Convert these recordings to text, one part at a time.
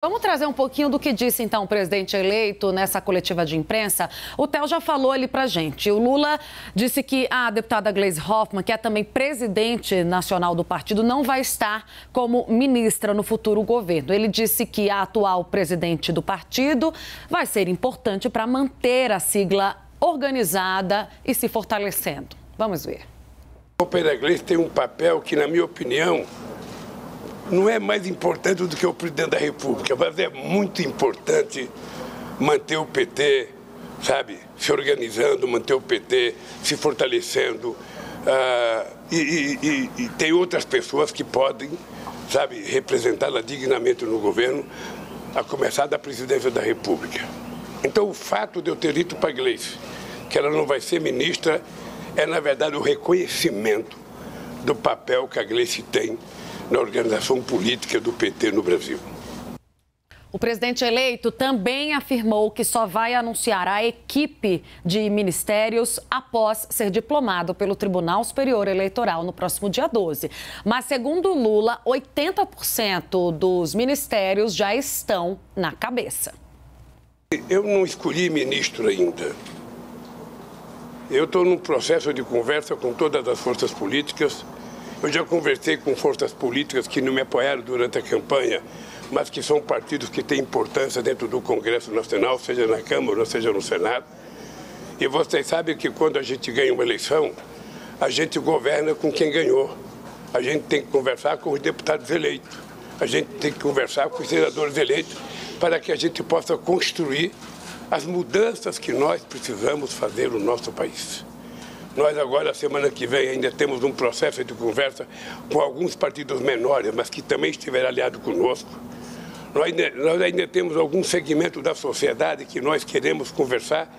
Vamos trazer um pouquinho do que disse, então, o presidente eleito nessa coletiva de imprensa. O Theo já falou ali pra gente. O Lula disse que a deputada Gleisi Hoffmann, que é também presidente nacional do partido, não vai estar como ministra no futuro governo. Ele disse que a atual presidente do partido vai ser importante para manter a sigla organizada e se fortalecendo. Vamos ver. O Pedro Gleisi tem um papel que, na minha opinião, não é mais importante do que o presidente da República, mas é muito importante manter o PT, sabe, se organizando, manter o PT se fortalecendo. E tem outras pessoas que podem, sabe, representá-la dignamente no governo, a começar da presidência da República. Então, o fato de eu ter dito para a Gleisi que ela não vai ser ministra é, na verdade, o reconhecimento do papel que a Gleisi tem na organização política do PT no Brasil. O presidente eleito também afirmou que só vai anunciar a equipe de ministérios após ser diplomado pelo Tribunal Superior Eleitoral no próximo dia 12. Mas, segundo Lula, 80% dos ministérios já estão na cabeça. Eu não escolhi ministro ainda. Eu estou num processo de conversa com todas as forças políticas. Eu já conversei com forças políticas que não me apoiaram durante a campanha, mas que são partidos que têm importância dentro do Congresso Nacional, seja na Câmara ou seja no Senado. E vocês sabem que quando a gente ganha uma eleição, a gente governa com quem ganhou. A gente tem que conversar com os deputados eleitos. A gente tem que conversar com os senadores eleitos para que a gente possa construir as mudanças que nós precisamos fazer no nosso país. Nós agora, semana que vem, ainda temos um processo de conversa com alguns partidos menores, mas que também estiveram aliados conosco. Nós ainda temos algum segmento da sociedade que nós queremos conversar.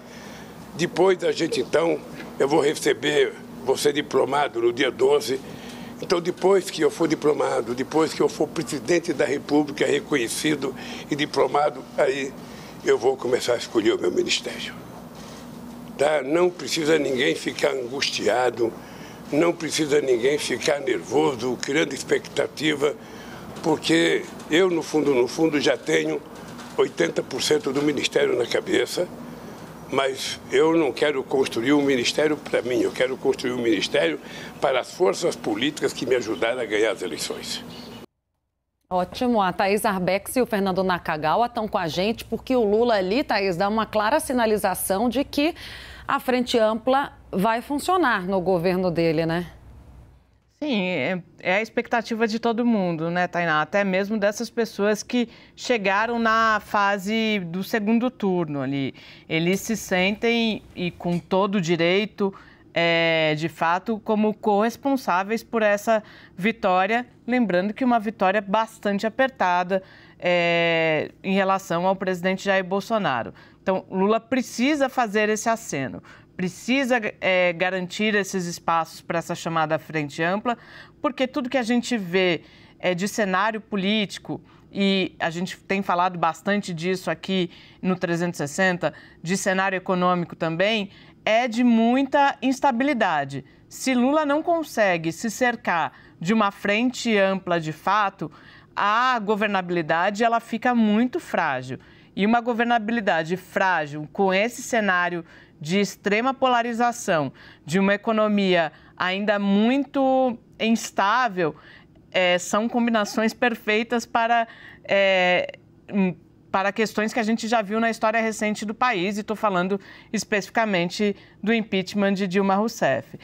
Depois da gente, então, eu vou ser diplomado no dia 12. Então, depois que eu for diplomado, depois que eu for presidente da República, reconhecido e diplomado, aí eu vou começar a escolher o meu ministério. Tá? Não precisa ninguém ficar angustiado, não precisa ninguém ficar nervoso, criando expectativa, porque eu, no fundo, já tenho 80% do ministério na cabeça, mas eu não quero construir um ministério para mim, eu quero construir um ministério para as forças políticas que me ajudaram a ganhar as eleições. Ótimo, a Thaís Arbex e o Fernando Nakagawa estão com a gente, porque o Lula ali, Thaís, dá uma clara sinalização de que a Frente Ampla vai funcionar no governo dele, né? Sim, é a expectativa de todo mundo, né, Tainá? Até mesmo dessas pessoas que chegaram na fase do segundo turno ali. Eles se sentem, e com todo o direito, de fato, como corresponsáveis por essa vitória. Lembrando que uma vitória bastante apertada em relação ao presidente Jair Bolsonaro. Então, Lula precisa fazer esse aceno, precisa garantir esses espaços para essa chamada frente ampla, porque tudo que a gente vê de cenário político, e a gente tem falado bastante disso aqui no 360, de cenário econômico também, é de muita instabilidade. Se Lula não consegue se cercar de uma frente ampla de fato, a governabilidade ela fica muito frágil. E uma governabilidade frágil, com esse cenário de extrema polarização, de uma economia ainda muito instável, são combinações perfeitas para questões que a gente já viu na história recente do país, e estou falando especificamente do impeachment de Dilma Rousseff.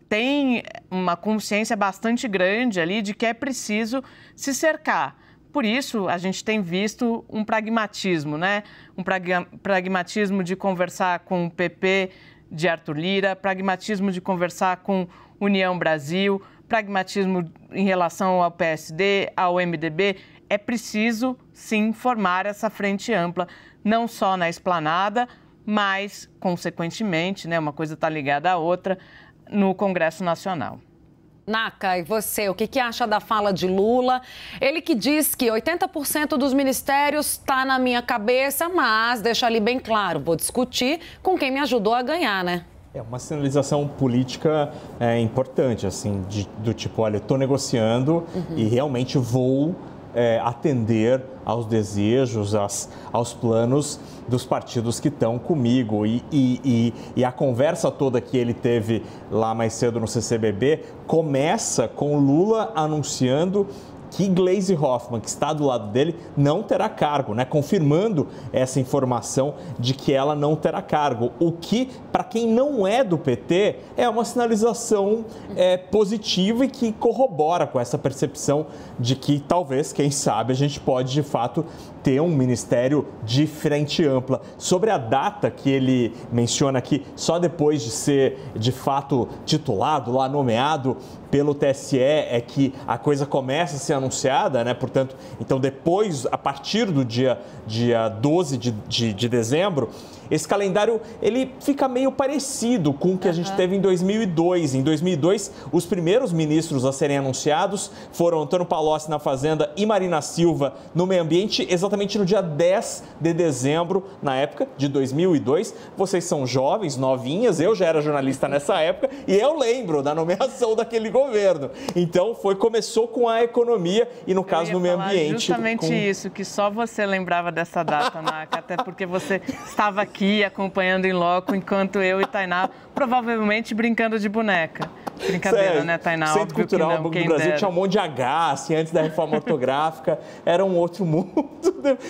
Tem uma consciência bastante grande ali de que é preciso se cercar. Por isso, a gente tem visto um pragmatismo, né? Um pragmatismo de conversar com o PP de Arthur Lira, pragmatismo de conversar com União Brasil, pragmatismo em relação ao PSD, ao MDB. É preciso, sim, formar essa frente ampla, não só na esplanada, mas, consequentemente, né, uma coisa está ligada à outra, no Congresso Nacional. Naka, e você, o que acha da fala de Lula? Ele que diz que 80% dos ministérios está na minha cabeça, mas deixa ali bem claro, vou discutir com quem me ajudou a ganhar, né? É uma sinalização política importante, assim, do tipo, olha, eu estou negociando e realmente vou atender aos desejos, aos planos dos partidos que estão comigo. E a conversa toda que ele teve lá mais cedo no CCBB começa com Lula anunciando que Gleisi Hoffmann, que está do lado dele, não terá cargo, né? Confirmando essa informação de que ela não terá cargo. O que, para quem não é do PT, é uma sinalização positiva e que corrobora com essa percepção de que talvez, quem sabe, a gente pode, de fato, ter um ministério de frente ampla. Sobre a data que ele menciona aqui, só depois de ser, de fato, titulado, lá nomeado pelo TSE, é que a coisa começa a ser anunciada, né? Portanto, então depois, a partir do dia 12 de dezembro, esse calendário, ele fica meio parecido com o que a gente teve em 2002. Em 2002, os primeiros ministros a serem anunciados foram Antônio Palocci na Fazenda e Marina Silva no Meio Ambiente, exatamente no dia 10 de dezembro, na época de 2002. Vocês são jovens, novinhas, eu já era jornalista nessa época e eu lembro da nomeação daquele governo. Então, começou com a economia e, no caso, no meio ambiente. Justamente isso, que só você lembrava dessa data, Naka, até porque você estava aqui acompanhando em loco, enquanto eu e Tainá provavelmente brincando de boneca. Brincadeira, sério, né, Tainá? Centro Cultural do Brasil tinha um monte de H, assim, antes da reforma ortográfica, era um outro mundo.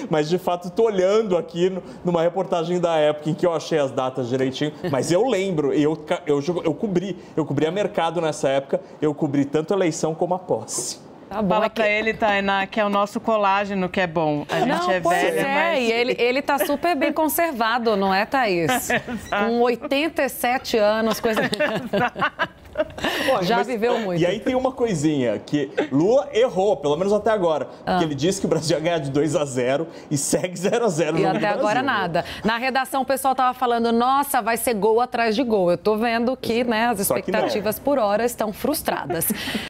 Mas, de fato, estou olhando aqui numa reportagem da época em que eu achei as datas direitinho, mas eu lembro, eu cobri a mercado nessa época, eu cobri tanto a eleição como a posse. Tá bom, fala pra ele, Tainá, que é o nosso colágeno que é bom. A gente é velha, mas... E ele tá super bem conservado, não é, Thaís? Com 87 anos, coisa... Já viveu muito. E aí tem uma coisinha, que Lula errou, pelo menos até agora. Porque ele disse que o Brasil ia ganhar de 2-0 e segue 0-0 E até agora nada. Na redação o pessoal tava falando, nossa, vai ser gol atrás de gol. Eu tô vendo que, né, as expectativas por hora estão frustradas.